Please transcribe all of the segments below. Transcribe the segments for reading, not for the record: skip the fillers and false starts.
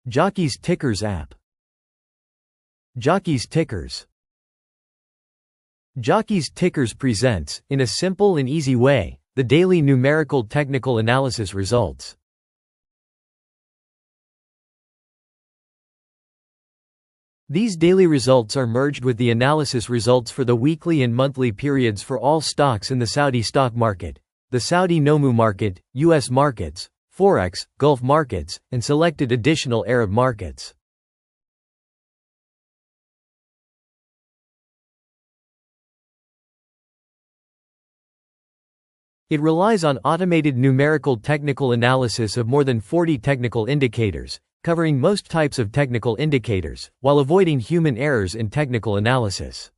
Jockeys Tickers app. Jockeys Tickers. Jockeys Tickers presents, in a simple and easy way, the daily numerical technical analysis results. These daily results are merged with the analysis results for the weekly and monthly periods for all stocks in the Saudi stock market, the Saudi Nomu market, U.S. markets, Forex, Gulf markets, and selected additional Arab markets. It relies on automated numerical technical analysis of more than 40 technical indicators, covering most types of technical indicators, while avoiding human errors in technical analysis.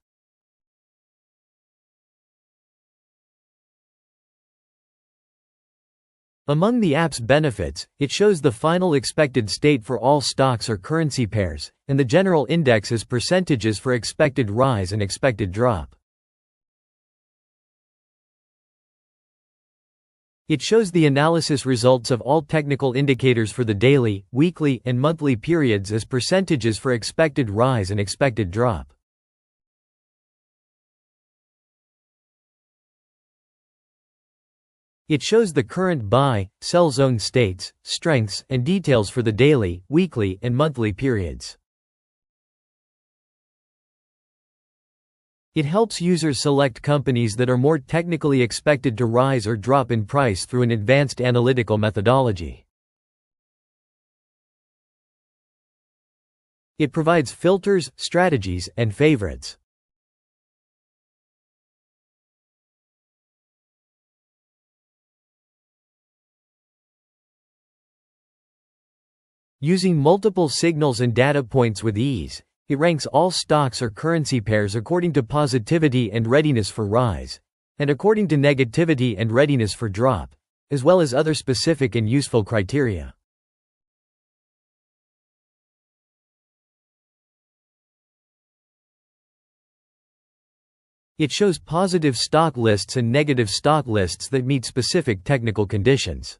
Among the app's benefits, it shows the final expected state for all stocks or currency pairs, and the general index as percentages for expected rise and expected drop. It shows the analysis results of all technical indicators for the daily, weekly, and monthly periods as percentages for expected rise and expected drop. It shows the current buy, sell zone states, strengths, and details for the daily, weekly, and monthly periods. It helps users select companies that are more technically expected to rise or drop in price through an advanced analytical methodology. It provides filters, strategies, and favorites. Using multiple signals and data points with ease, it ranks all stocks or currency pairs according to positivity and readiness for rise, and according to negativity and readiness for drop, as well as other specific and useful criteria. It shows positive stock lists and negative stock lists that meet specific technical conditions.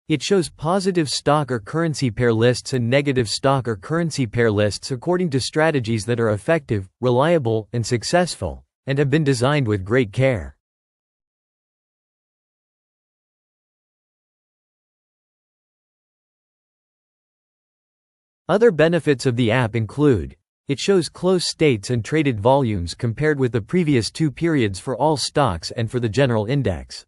It shows positive stock or currency pair lists and negative stock or currency pair lists according to strategies that are effective, reliable, and successful, and have been designed with great care. Other benefits of the app include: it shows close states and traded volumes compared with the previous 2 periods for all stocks and for the general index.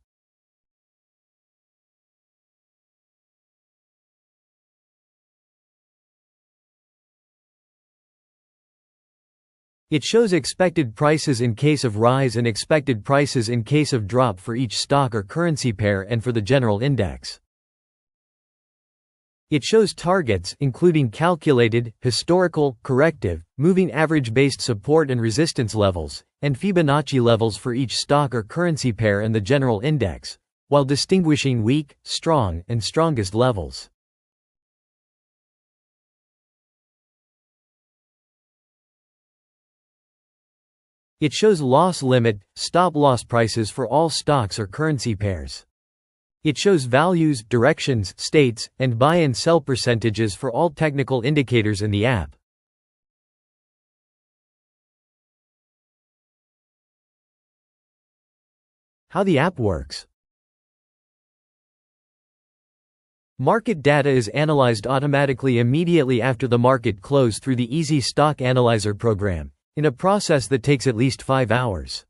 It shows expected prices in case of rise and expected prices in case of drop for each stock or currency pair and for the general index. It shows targets, including calculated, historical, corrective, moving average-based support and resistance levels, and Fibonacci levels for each stock or currency pair and the general index, while distinguishing weak, strong, and strongest levels. It shows loss limit, stop-loss prices for all stocks or currency pairs. It shows values, directions, states, and buy and sell percentages for all technical indicators in the app. How the app works. Market data is analyzed automatically immediately after the market close through the Easy Stock Analyzer program, in a process that takes at least 5 hours.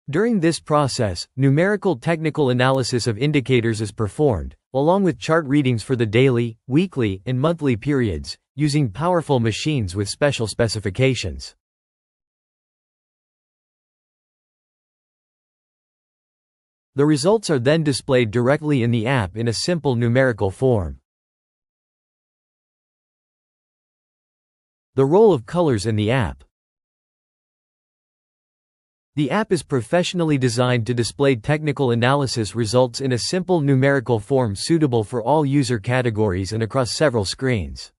During this process, numerical technical analysis of indicators is performed, along with chart readings for the daily, weekly, and monthly periods, using powerful machines with special specifications. The results are then displayed directly in the app in a simple numerical form. The role of colors in the app. The app is professionally designed to display technical analysis results in a simple numerical form suitable for all user categories and across several screens.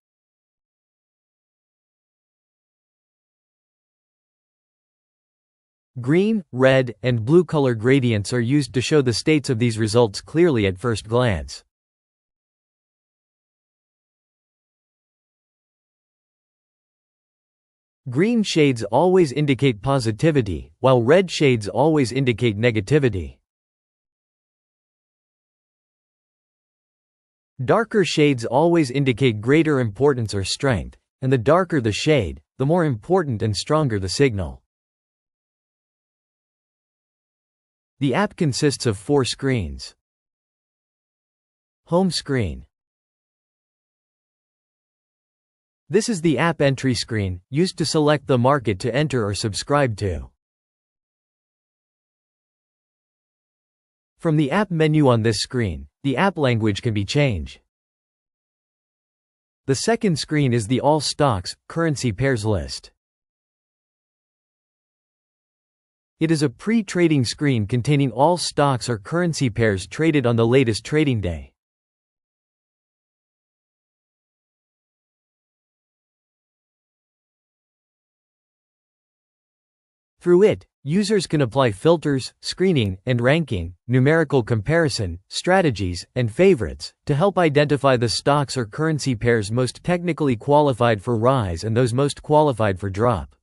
Green, red, and blue color gradients are used to show the states of these results clearly at first glance. Green shades always indicate positivity, while red shades always indicate negativity. Darker shades always indicate greater importance or strength, and the darker the shade, the more important and stronger the signal. The app consists of 4 screens. Home screen. This is the app entry screen, used to select the market to enter or subscribe to. From the app menu on this screen, the app language can be changed. The second screen is the All Stocks, Currency Pairs list. It is a pre-trading screen containing all stocks or currency pairs traded on the latest trading day. Through it, users can apply filters, screening, and ranking, numerical comparison, strategies, and favorites, to help identify the stocks or currency pairs most technically qualified for rise and those most qualified for drop.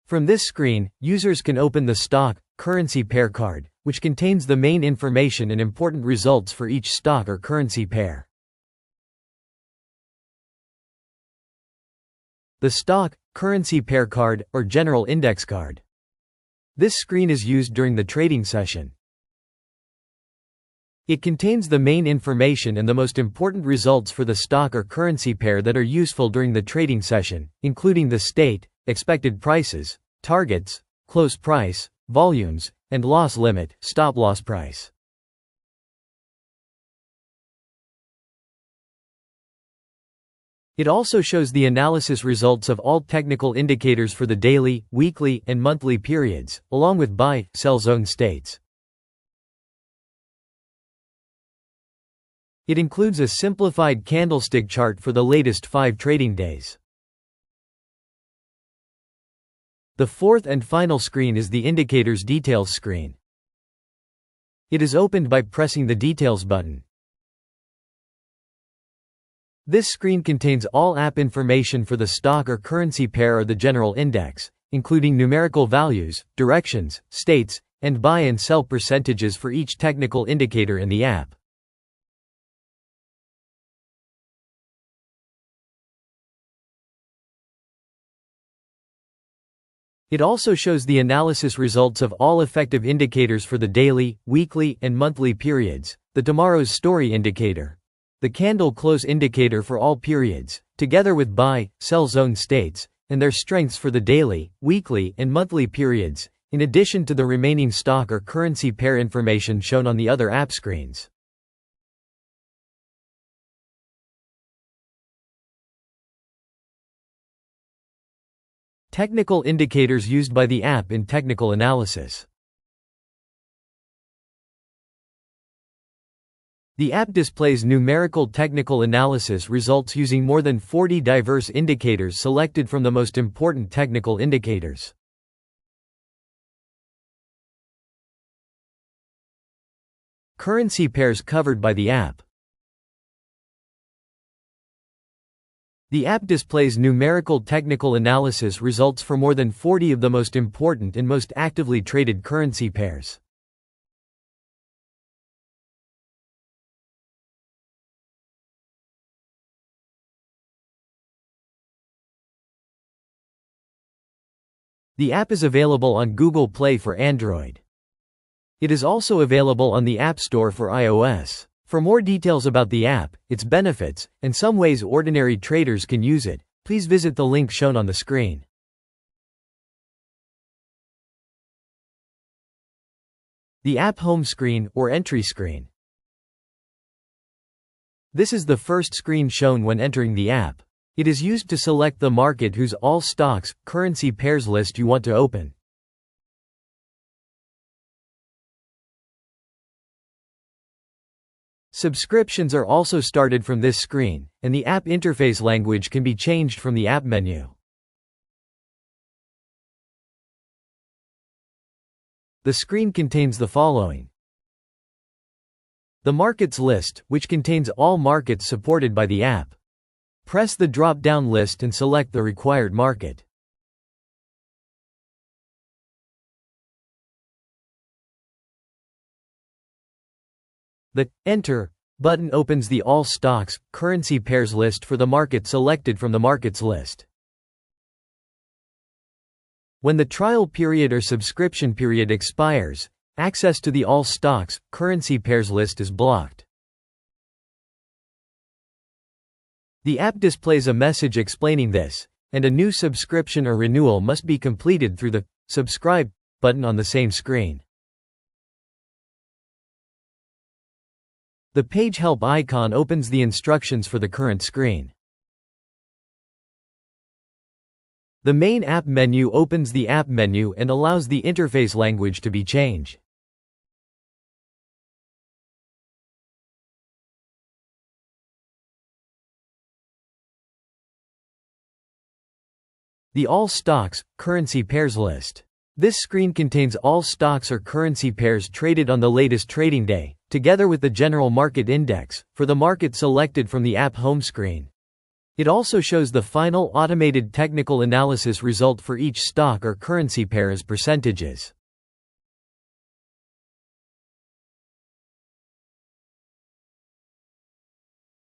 From this screen, users can open the stock, currency pair card, which contains the main information and important results for each stock or currency pair. The stock, currency pair card, or general index card. This screen is used during the trading session. It contains the main information and the most important results for the stock or currency pair that are useful during the trading session, including the state, expected prices, targets, close price, volumes, and loss limit, stop-loss price. It also shows the analysis results of all technical indicators for the daily, weekly, and monthly periods, along with buy, sell zone states. It includes a simplified candlestick chart for the latest 5 trading days. The fourth and final screen is the Indicators Details screen. It is opened by pressing the Details button. This screen contains all app information for the stock or currency pair or the general index, including numerical values, directions, states, and buy and sell percentages for each technical indicator in the app. It also shows the analysis results of all effective indicators for the daily, weekly, and monthly periods, the tomorrow's story indicator, the candle close indicator for all periods, together with buy, sell zone states, and their strengths for the daily, weekly, and monthly periods, in addition to the remaining stock or currency pair information shown on the other app screens. Technical indicators used by the app in technical analysis. The app displays numerical technical analysis results using more than 40 diverse indicators selected from the most important technical indicators. Currency pairs covered by the app. The app displays numerical technical analysis results for more than 40 of the most important and most actively traded currency pairs. The app is available on Google Play for Android. It is also available on the App Store for iOS. For more details about the app, its benefits, and some ways ordinary traders can use it, please visit the link shown on the screen. The app home screen, or entry screen. This is the first screen shown when entering the app. It is used to select the market whose all stocks, currency pairs list you want to open. Subscriptions are also started from this screen, and the app interface language can be changed from the app menu. The screen contains the following. The markets list, which contains all markets supported by the app. Press the drop-down list and select the required market. The Enter button opens the All Stocks, Currency Pairs list for the market selected from the markets list. When the trial period or subscription period expires, access to the All Stocks, Currency Pairs list is blocked. The app displays a message explaining this, and a new subscription or renewal must be completed through the Subscribe button on the same screen. The Page Help icon opens the instructions for the current screen. The main app menu opens the app menu and allows the interface language to be changed. The All Stocks, Currency Pairs list. This screen contains all stocks or currency pairs traded on the latest trading day, together with the general market index, for the market selected from the app home screen. It also shows the final automated technical analysis result for each stock or currency pair as percentages.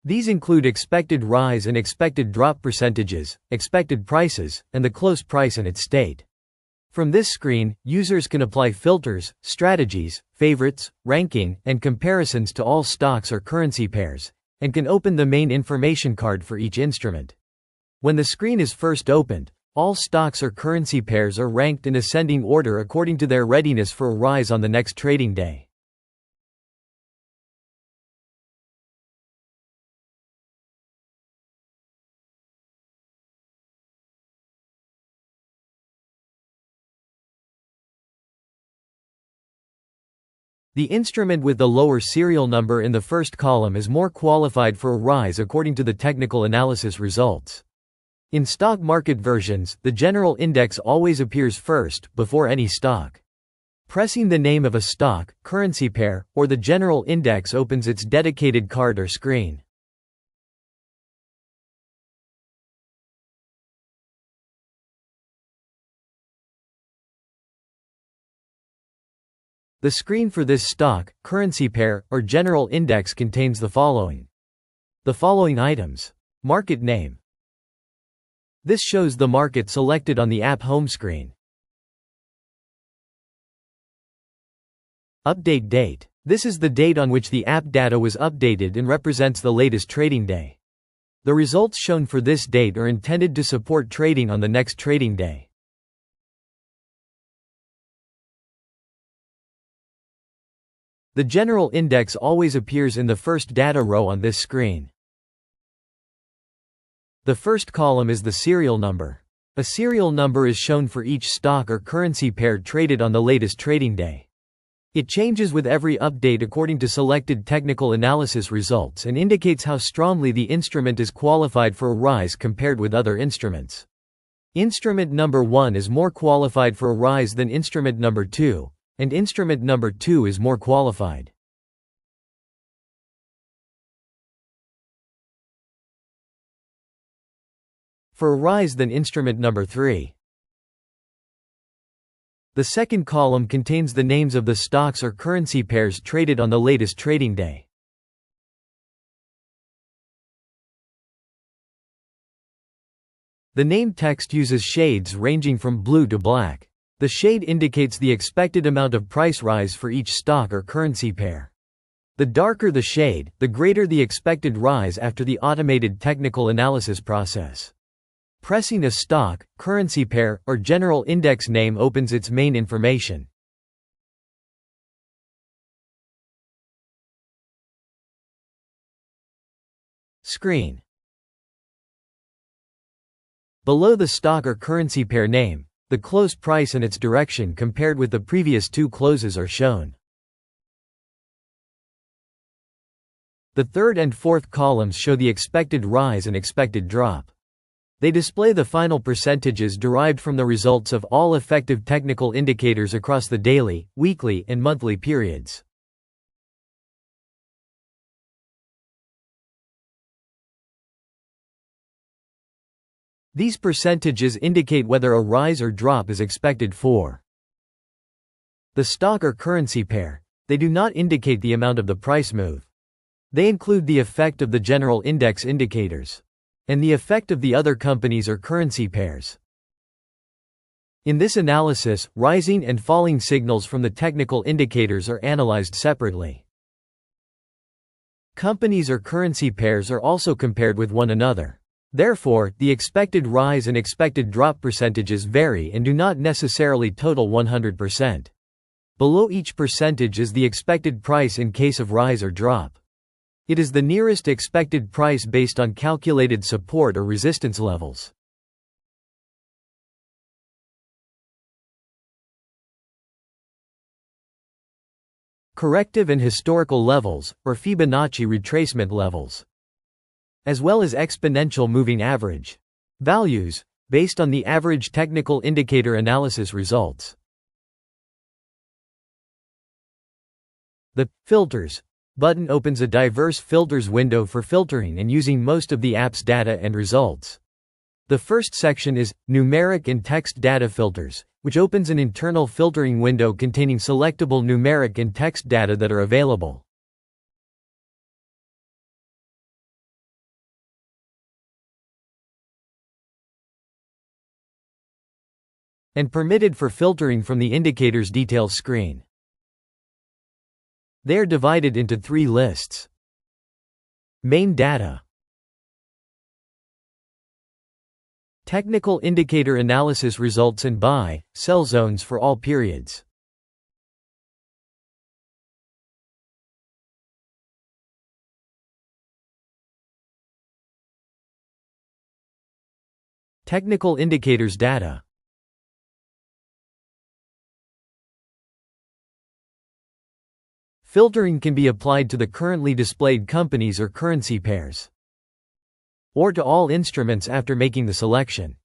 These include expected rise and expected drop percentages, expected prices, and the close price and its state. From this screen, users can apply filters, strategies, favorites, ranking, and comparisons to all stocks or currency pairs, and can open the main information card for each instrument. When the screen is first opened, all stocks or currency pairs are ranked in ascending order according to their readiness for a rise on the next trading day. The instrument with the lower serial number in the first column is more qualified for a rise according to the technical analysis results. In stock market versions, the general index always appears first, before any stock. Pressing the name of a stock, currency pair, or the general index opens its dedicated card or screen. The screen for this stock, currency pair, or general index contains the following items. Market name. This shows the market selected on the app home screen. Update date. This is the date on which the app data was updated and represents the latest trading day. The results shown for this date are intended to support trading on the next trading day. The general index always appears in the first data row on this screen. The first column is the serial number. A serial number is shown for each stock or currency pair traded on the latest trading day. It changes with every update according to selected technical analysis results and indicates how strongly the instrument is qualified for a rise compared with other instruments. Instrument number 1 is more qualified for a rise than instrument number 2. And instrument number 2 is more qualified. For a rise than instrument number 3. The second column contains the names of the stocks or currency pairs traded on the latest trading day. The name text uses shades ranging from blue to black. The shade indicates the expected amount of price rise for each stock or currency pair. The darker the shade, the greater the expected rise after the automated technical analysis process. Pressing a stock, currency pair, or general index name opens its main information. Screen. Below the stock or currency pair name, the close price and its direction compared with the previous two closes are shown. The third and fourth columns show the expected rise and expected drop. They display the final percentages derived from the results of all effective technical indicators across the daily, weekly, and monthly periods. These percentages indicate whether a rise or drop is expected for the stock or currency pair. They do not indicate the amount of the price move. They include the effect of the general index indicators and the effect of the other companies or currency pairs. In this analysis, rising and falling signals from the technical indicators are analyzed separately. Companies or currency pairs are also compared with one another. Therefore, the expected rise and expected drop percentages vary and do not necessarily total 100%. Below each percentage is the expected price in case of rise or drop. It is the nearest expected price based on calculated support or resistance levels. Corrective and historical levels, or Fibonacci retracement levels, as well as exponential moving average values, based on the average technical indicator analysis results. The filters button opens a diverse filters window for filtering and using most of the app's data and results. The first section is numeric and text data filters, which opens an internal filtering window containing selectable numeric and text data that are available. And permitted for filtering from the indicators details screen. They are divided into three lists. Main data. Technical indicator analysis results and buy, sell zones for all periods. Technical indicators data. Filtering can be applied to the currently displayed companies or currency pairs, or to all instruments after making the selection.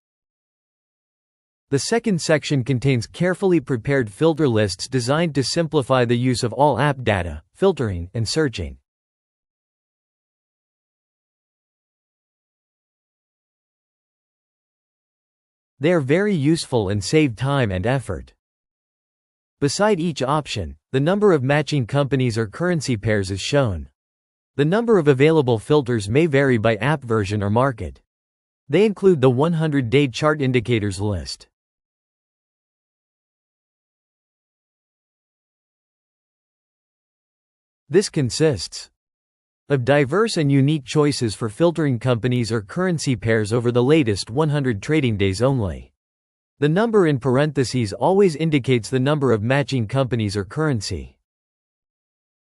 The second section contains carefully prepared filter lists designed to simplify the use of all app data, filtering, and searching. They are very useful and save time and effort. Beside each option, the number of matching companies or currency pairs is shown. The number of available filters may vary by app version or market. They include the 100-day chart indicators list. This consists of diverse and unique choices for filtering companies or currency pairs over the latest 100 trading days only. The number in parentheses always indicates the number of matching companies or currency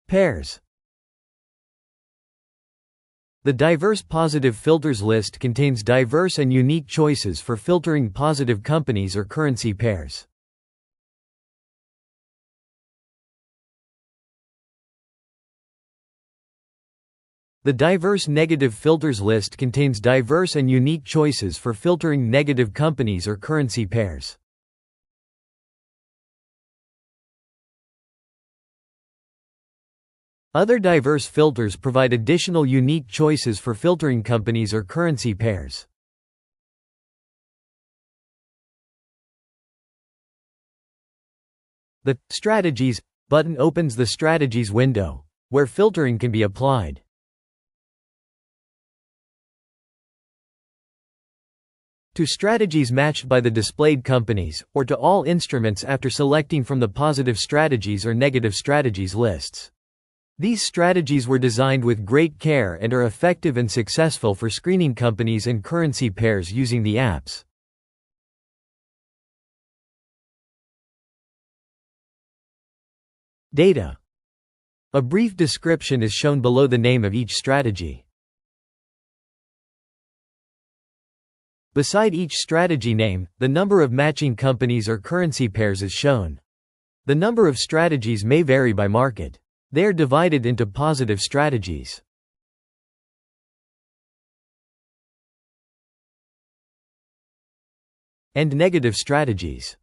pairs. The diverse positive filters list contains diverse and unique choices for filtering positive companies or currency pairs. The diverse negative filters list contains diverse and unique choices for filtering negative companies or currency pairs. Other diverse filters provide additional unique choices for filtering companies or currency pairs. The Strategies button opens the Strategies window, where filtering can be applied. To strategies matched by the displayed companies, or to all instruments after selecting from the positive strategies or negative strategies lists. These strategies were designed with great care and are effective and successful for screening companies and currency pairs using the apps. Data. A brief description is shown below the name of each strategy. Beside each strategy name, the number of matching companies or currency pairs is shown. The number of strategies may vary by market. They are divided into positive strategies. and negative strategies.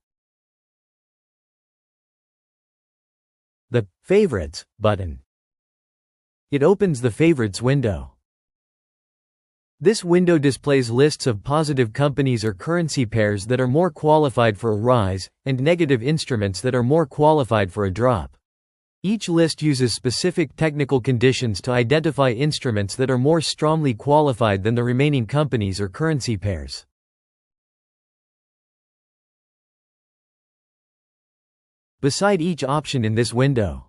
The Favorites button. It opens the Favorites window. This window displays lists of positive companies or currency pairs that are more qualified for a rise, and negative instruments that are more qualified for a drop. Each list uses specific technical conditions to identify instruments that are more strongly qualified than the remaining companies or currency pairs. Beside each option in this window,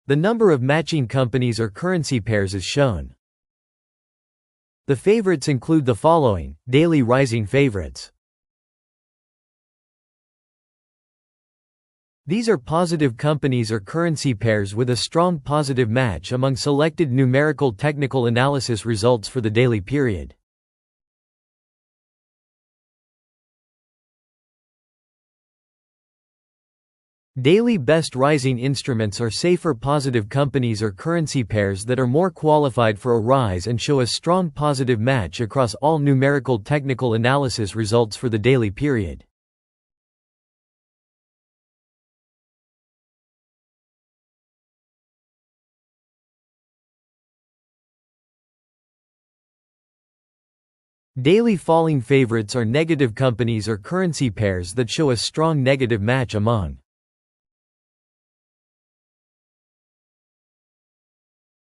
the number of matching companies or currency pairs is shown. The favorites include the following: daily rising favorites. These are positive companies or currency pairs with a strong positive match among selected numerical technical analysis results for the daily period. Daily best rising instruments are safer positive companies or currency pairs that are more qualified for a rise and show a strong positive match across all numerical technical analysis results for the daily period. Daily falling favorites are negative companies or currency pairs that show a strong negative match among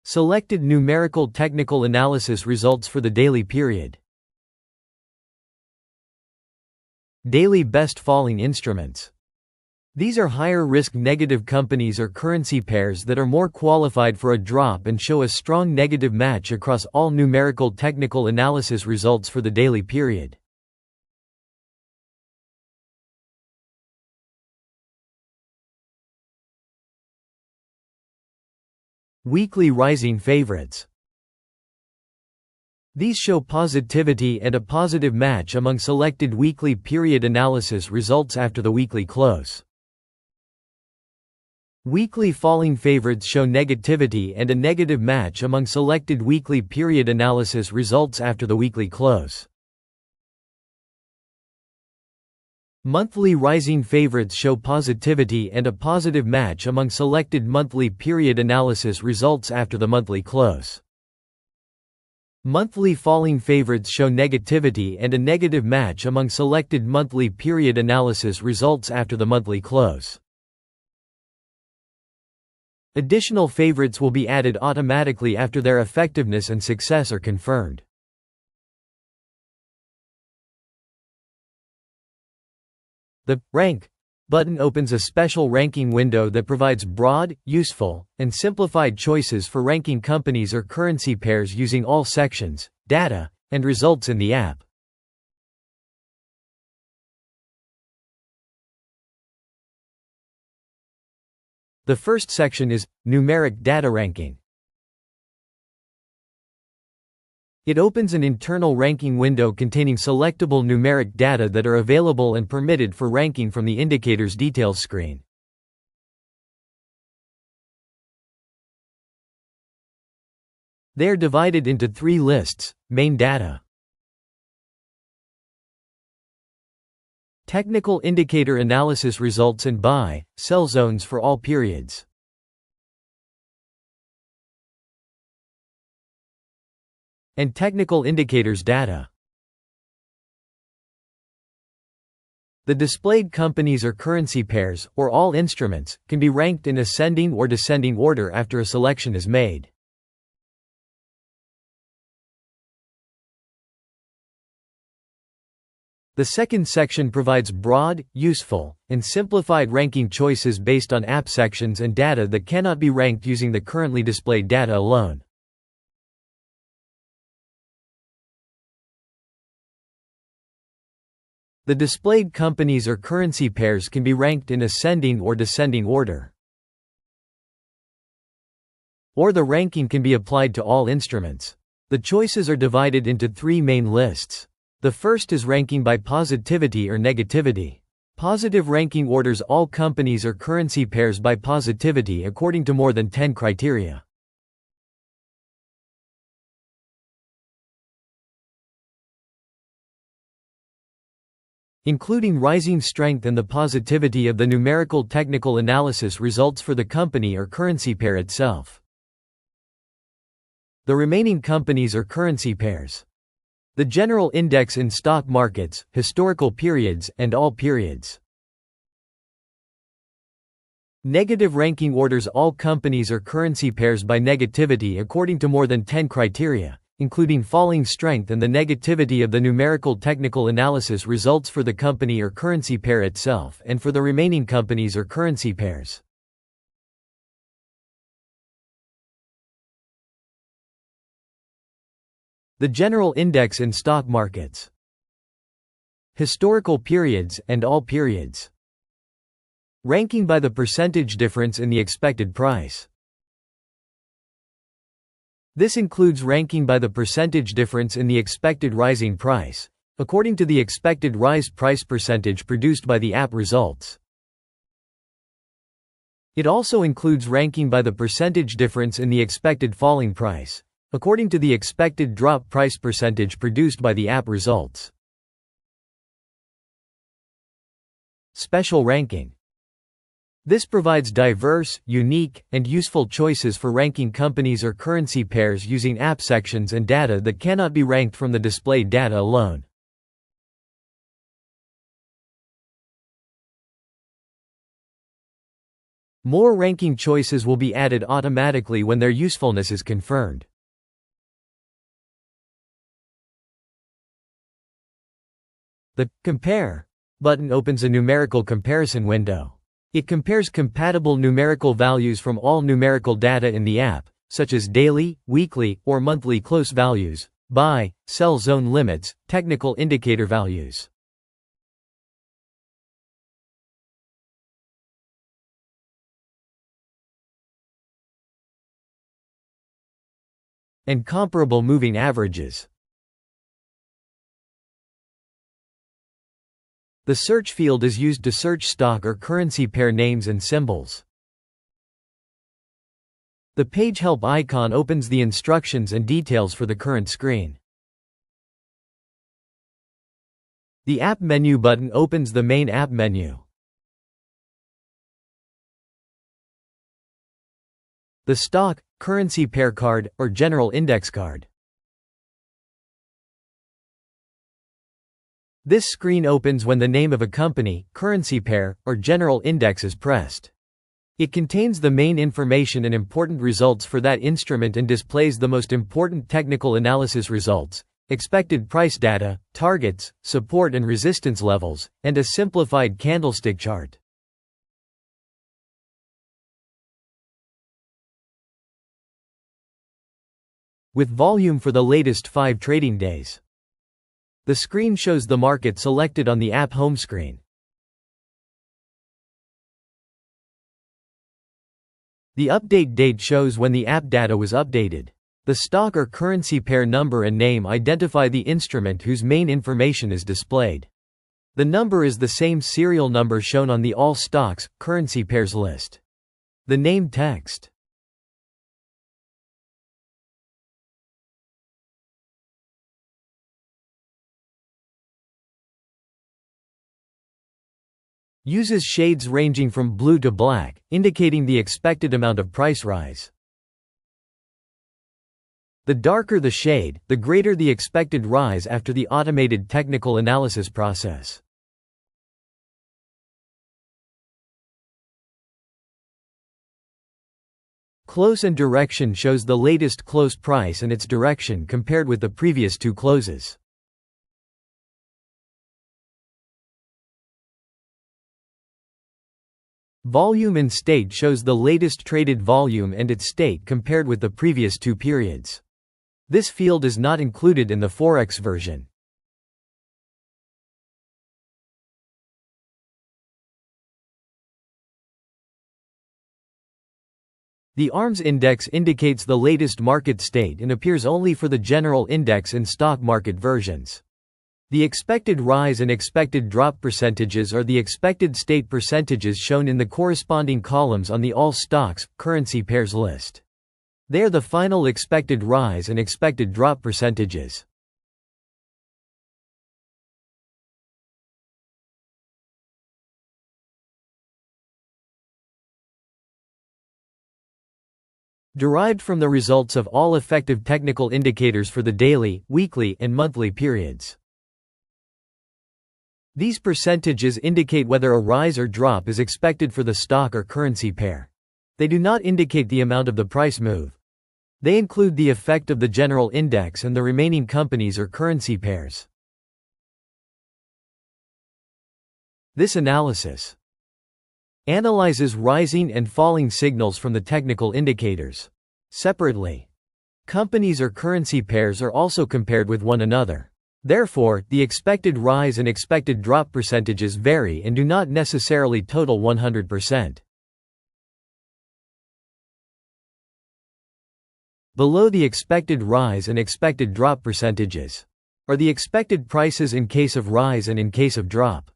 selected numerical technical analysis results for the daily period. Daily best falling instruments. These are higher risk negative companies or currency pairs that are more qualified for a drop and show a strong negative match across all numerical technical analysis results for the daily period. Weekly rising favorites. These show positivity and a positive match among selected weekly period analysis results after the weekly close. Weekly falling favorites show negativity and a negative match among selected weekly period analysis results after the weekly close. Monthly rising favorites show positivity and a positive match among selected monthly period analysis results after the monthly close. Monthly falling favorites show negativity and a negative match among selected monthly period analysis results after the monthly close. Additional favorites will be added automatically after their effectiveness and success are confirmed. The Rank button opens a special ranking window that provides broad, useful, and simplified choices for ranking companies or currency pairs using all sections, data, and results in the app. The first section is Numeric Data Ranking. It opens an internal ranking window containing selectable numeric data that are available and permitted for ranking from the Indicators Details screen. They are divided into three lists: Main Data, Technical Indicator Analysis Results, and Buy, Sell Zones for all periods. And Technical Indicators Data. The displayed companies or currency pairs, or all instruments, can be ranked in ascending or descending order after a selection is made. The second section provides broad, useful, and simplified ranking choices based on app sections and data that cannot be ranked using the currently displayed data alone. The displayed companies or currency pairs can be ranked in ascending or descending order. Or the ranking can be applied to all instruments. The choices are divided into three main lists. The first is ranking by positivity or negativity. Positive ranking orders all companies or currency pairs by positivity according to more than 10 criteria. including rising strength and the positivity of the numerical technical analysis results for the company or currency pair itself. The remaining companies or currency pairs. The general index in stock markets, historical periods, and all periods. Negative ranking orders all companies or currency pairs by negativity according to more than 10 criteria, including falling strength and the negativity of the numerical technical analysis results for the company or currency pair itself and for the remaining companies or currency pairs. The general index in stock markets. Historical periods and all periods. Ranking by the percentage difference in the expected price. This includes ranking by the percentage difference in the expected rising price, according to the expected rise price percentage produced by the app results. It also includes ranking by the percentage difference in the expected falling price, according to the expected drop price percentage produced by the app results. Special ranking. This provides diverse, unique, and useful choices for ranking companies or currency pairs using app sections and data that cannot be ranked from the displayed data alone. More ranking choices will be added automatically when their usefulness is confirmed. The Compare button opens a numerical comparison window. It compares compatible numerical values from all numerical data in the app, such as daily, weekly, or monthly close values, buy, sell zone limits, technical indicator values. And comparable moving averages. The search field is used to search stock or currency pair names and symbols. The Page Help icon opens the instructions and details for the current screen. The App Menu button opens the main app menu. The Stock, Currency Pair card, or General Index card. This screen opens when the name of a company, currency pair, or general index is pressed. It contains the main information and important results for that instrument and displays the most important technical analysis results, expected price data, targets, support and resistance levels, and a simplified candlestick chart. With volume for the latest 5 trading days. The screen shows the market selected on the app home screen. The update date shows when the app data was updated. The stock or currency pair number and name identify the instrument whose main information is displayed. The number is the same serial number shown on the All Stocks, Currency Pairs list. The name text. Uses shades ranging from blue to black, indicating the expected amount of price rise. The darker the shade, the greater the expected rise after the automated technical analysis process. Close and direction shows the latest close price and its direction compared with the previous 2 closes. Volume and state shows the latest traded volume and its state compared with the previous 2 periods. This field is not included in the Forex version. The ARMS index indicates the latest market state and appears only for the general index in stock market versions. The expected rise and expected drop percentages are the expected state percentages shown in the corresponding columns on the All Stocks, Currency Pairs list. They are the final expected rise and expected drop percentages. derived from the results of all effective technical indicators for the daily, weekly, and monthly periods. These percentages indicate whether a rise or drop is expected for the stock or currency pair. They do not indicate the amount of the price move. They include the effect of the general index and the remaining companies or currency pairs. This analysis analyzes rising and falling signals from the technical indicators. Separately, companies or currency pairs are also compared with one another. Therefore, the expected rise and expected drop percentages vary and do not necessarily total 100%. Below the expected rise and expected drop percentages are the expected prices in case of rise and in case of drop.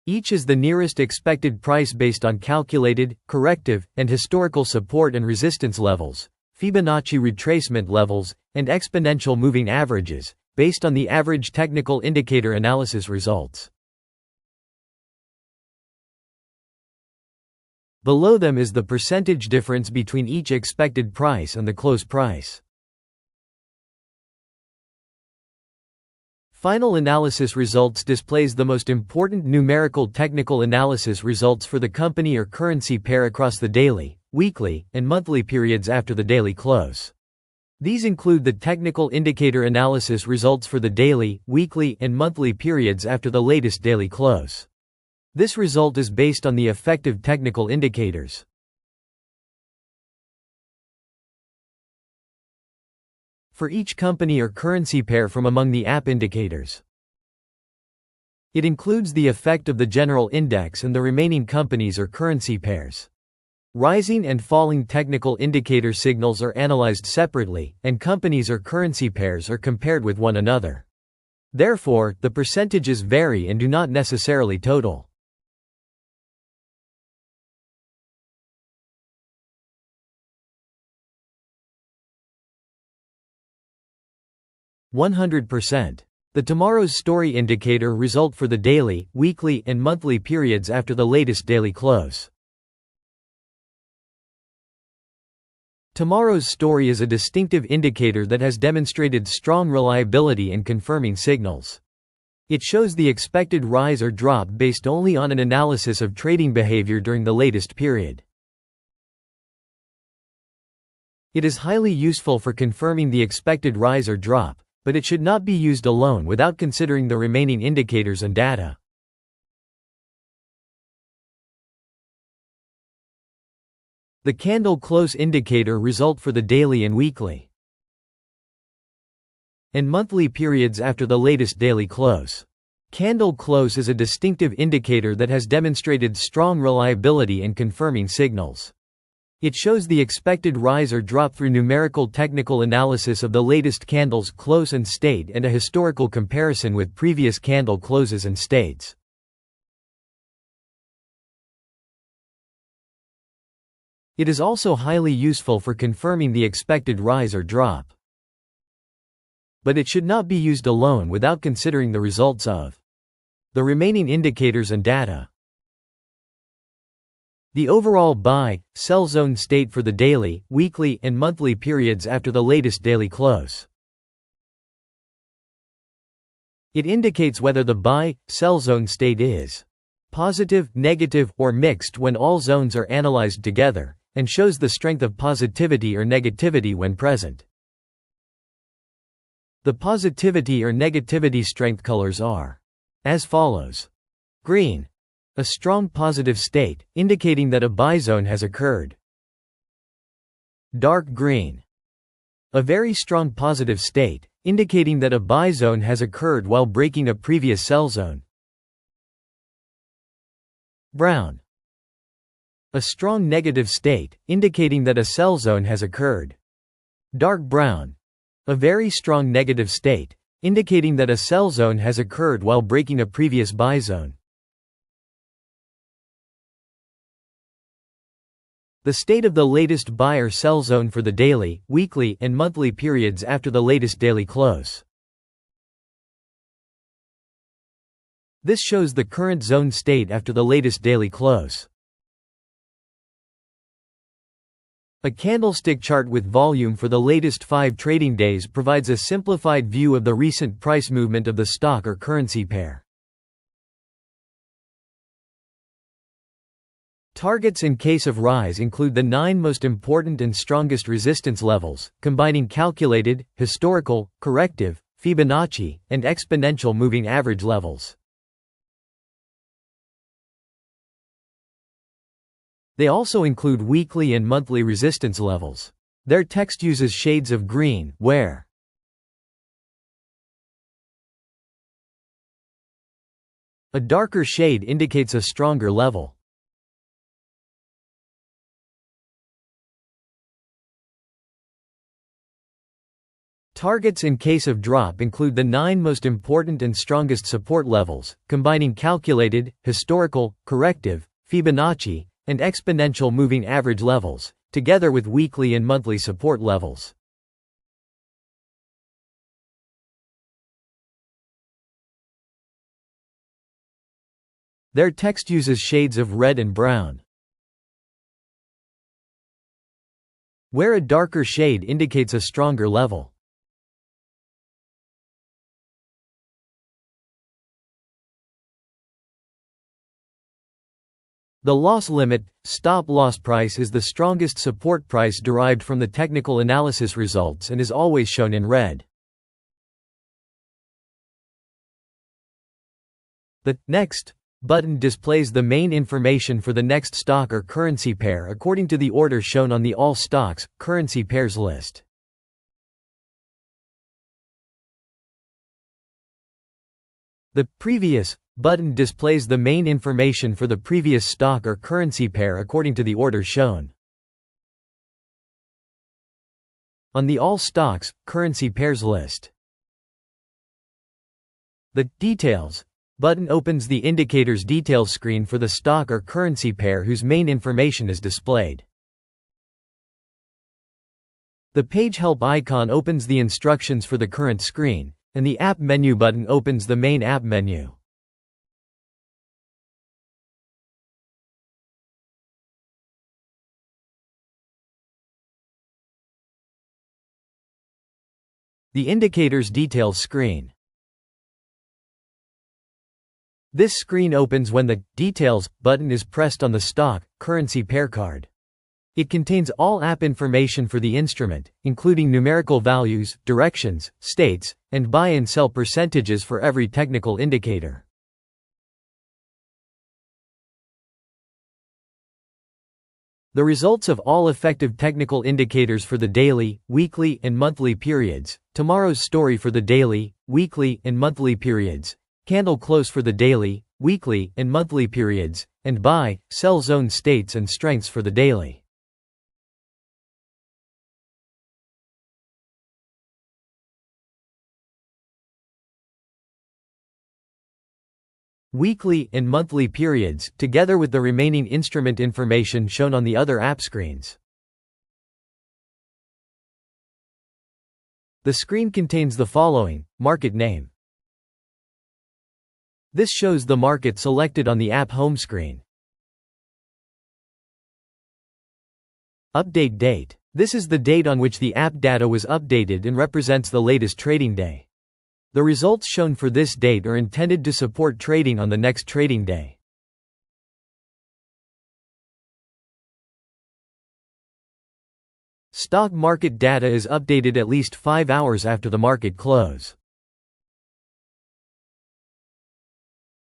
Each is the nearest expected price based on calculated, corrective, and historical support and resistance levels, Fibonacci retracement levels, and exponential moving averages, based on the average technical indicator analysis results. Below them is the percentage difference between each expected price and the close price. Final analysis results displays the most important numerical technical analysis results for the company or currency pair across the daily, weekly, and monthly periods after the daily close. These include the technical indicator analysis results for the daily, weekly, and monthly periods after the latest daily close. This result is based on the effective technical indicators. For each company or currency pair from among the app indicators. It includes the effect of the general index and the remaining companies or currency pairs. Rising and falling technical indicator signals are analyzed separately, and companies or currency pairs are compared with one another. Therefore, the percentages vary and do not necessarily total. %. The Tomorrow's Story indicator result for the daily, weekly, and monthly periods after the latest daily close. Tomorrow's Story is a distinctive indicator that has demonstrated strong reliability in confirming signals. It shows the expected rise or drop based only on an analysis of trading behavior during the latest period. It is highly useful for confirming the expected rise or drop, but it should not be used alone without considering the remaining indicators and data. The candle close indicator result for the daily and weekly and monthly periods after the latest daily close. Candle close is a distinctive indicator that has demonstrated strong reliability in confirming signals. It shows the expected rise or drop through numerical technical analysis of the latest candle's close and state and a historical comparison with previous candle closes and states. It is also highly useful for confirming the expected rise or drop. But it should not be used alone without considering the results of the remaining indicators and data. The overall buy-sell zone state for the daily, weekly, and monthly periods after the latest daily close. It indicates whether the buy-sell zone state is positive, negative, or mixed when all zones are analyzed together, and shows the strength of positivity or negativity when present. The positivity or negativity strength colors are as follows. Green, a strong positive state, indicating that a buy zone has occurred. Dark green, a very strong positive state, indicating that a buy zone has occurred while breaking a previous sell zone. Brown, a strong negative state, indicating that a sell zone has occurred. Dark brown, a very strong negative state, indicating that a sell zone has occurred while breaking a previous buy zone. The state of the latest buy or sell zone for the daily, weekly, and monthly periods after the latest daily close. This shows the current zone state after the latest daily close. A candlestick chart with volume for the latest 5 trading days provides a simplified view of the recent price movement of the stock or currency pair. Targets in case of rise include the 9 most important and strongest resistance levels, combining calculated, historical, corrective, Fibonacci, and exponential moving average levels. They also include weekly and monthly resistance levels. Their text uses shades of green, where a darker shade indicates a stronger level. Targets in case of drop include the 9 most important and strongest support levels, combining calculated, historical, corrective, Fibonacci, and exponential moving average levels, together with weekly and monthly support levels. Their text uses shades of red and brown, where a darker shade indicates a stronger level. The loss limit, stop-loss price is the strongest support price derived from the technical analysis results and is always shown in red. The Next button displays the main information for the next stock or currency pair according to the order shown on the All Stocks, Currency Pairs list. The Previous button displays the main information for the previous stock or currency pair according to the order shown. On the All Stocks, Currency Pairs list. The Details button opens the Indicators Details screen for the stock or currency pair whose main information is displayed. The Page Help icon opens the instructions for the current screen, and the App Menu button opens the main app menu. The Indicators Details screen. This screen opens when the Details button is pressed on the stock, currency pair card. It contains all app information for the instrument, including numerical values, directions, states, and buy and sell percentages for every technical indicator. The results of all effective technical indicators for the daily, weekly, and monthly periods, tomorrow's story for the daily, weekly, and monthly periods, candle close for the daily, weekly, and monthly periods, and buy, sell zone states and strengths for the daily. Weekly and monthly periods, together with the remaining instrument information shown on the other app screens. The screen contains the following: market name. This shows the market selected on the app home screen. Update date. This is the date on which the app data was updated and represents the latest trading day. The results shown for this date are intended to support trading on the next trading day. Stock market data is updated at least 5 hours after the market close.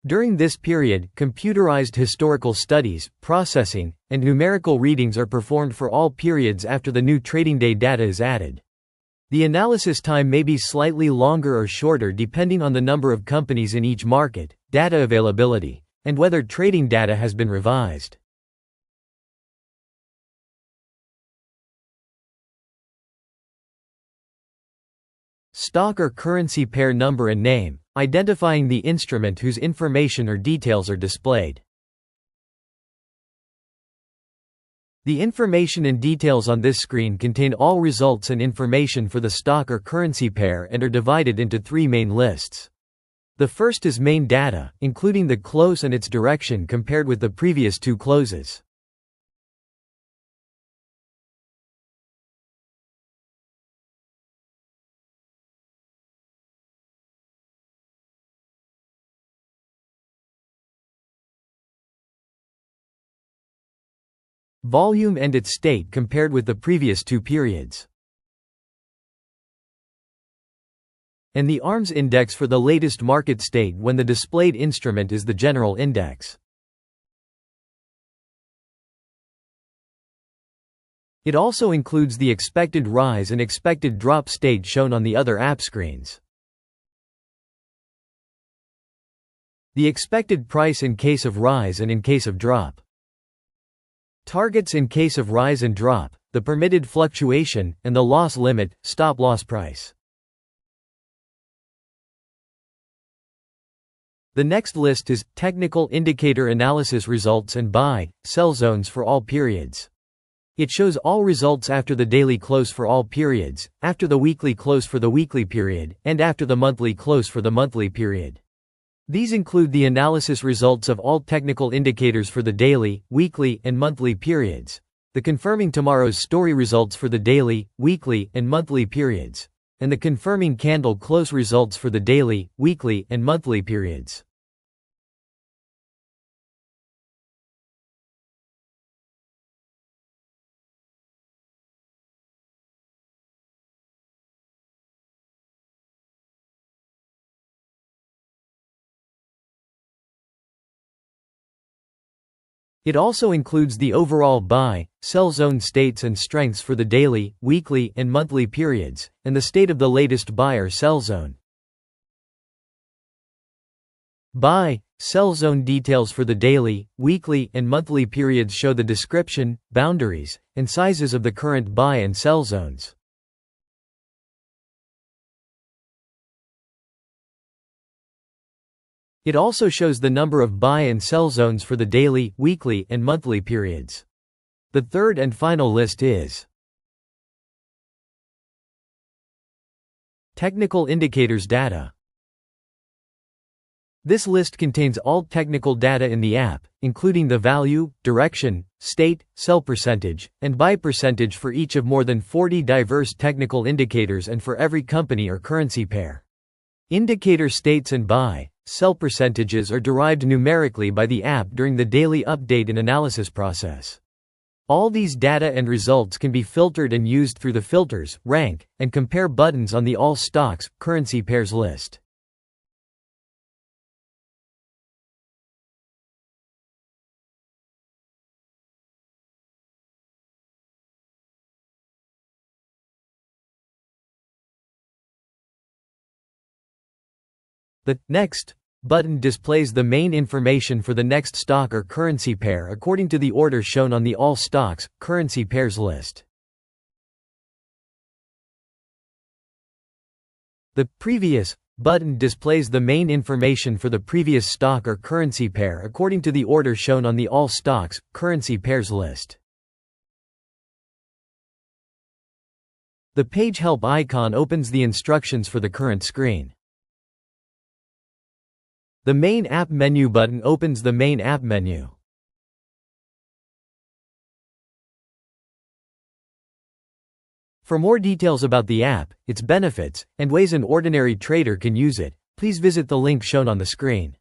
During this period, computerized historical studies, processing, and numerical readings are performed for all periods after the new trading day data is added. The analysis time may be slightly longer or shorter depending on the number of companies in each market, data availability, and whether trading data has been revised. Stock or currency pair number and name, identifying the instrument whose information or details are displayed. The information and details on this screen contain all results and information for the stock or currency pair and are divided into 3 main lists. The first is main data, including the close and its direction compared with the previous 2 closes. volume and its state compared with the previous two periods, and the ARMS index for the latest market state when the displayed instrument is the general index. It also includes the expected rise and expected drop state shown on the other app screens. The expected price in case of rise and in case of drop. Targets in case of rise and drop, the permitted fluctuation, and the loss limit, stop-loss price. The next list is technical indicator analysis results and buy, sell zones for all periods. It shows all results after the daily close for all periods, after the weekly close for the weekly period, and after the monthly close for the monthly period. These include the analysis results of all technical indicators for the daily, weekly, and monthly periods, the confirming tomorrow's story results for the daily, weekly, and monthly periods, and the confirming candle close results for the daily, weekly, and monthly periods. It also includes the overall buy, sell zone states and strengths for the daily, weekly, and monthly periods, and the state of the latest buy or sell zone. Buy, sell zone details for the daily, weekly, and monthly periods show the description, boundaries, and sizes of the current buy and sell zones. It also shows the number of buy and sell zones for the daily, weekly, and monthly periods. The third and final list is technical indicators data. This list contains all technical data in the app, including the value, direction, state, sell percentage, and buy percentage for each of more than 40 diverse technical indicators and for every company or currency pair. Indicator states and buy, sell percentages are derived numerically by the app during the daily update and analysis process. All these data and results can be filtered and used through the filters, rank, and compare buttons on the all stocks, currency pairs list. The Next button displays the main information for the next stock or currency pair according to the order shown on the all stocks, currency pairs list. The Previous button displays the main information for the previous stock or currency pair according to the order shown on the all stocks, currency pairs list. The Page Help icon opens the instructions for the current screen. The Main App Menu button opens the Main App menu. For more details about the app, its benefits, and ways an ordinary trader can use it, please visit the link shown on the screen.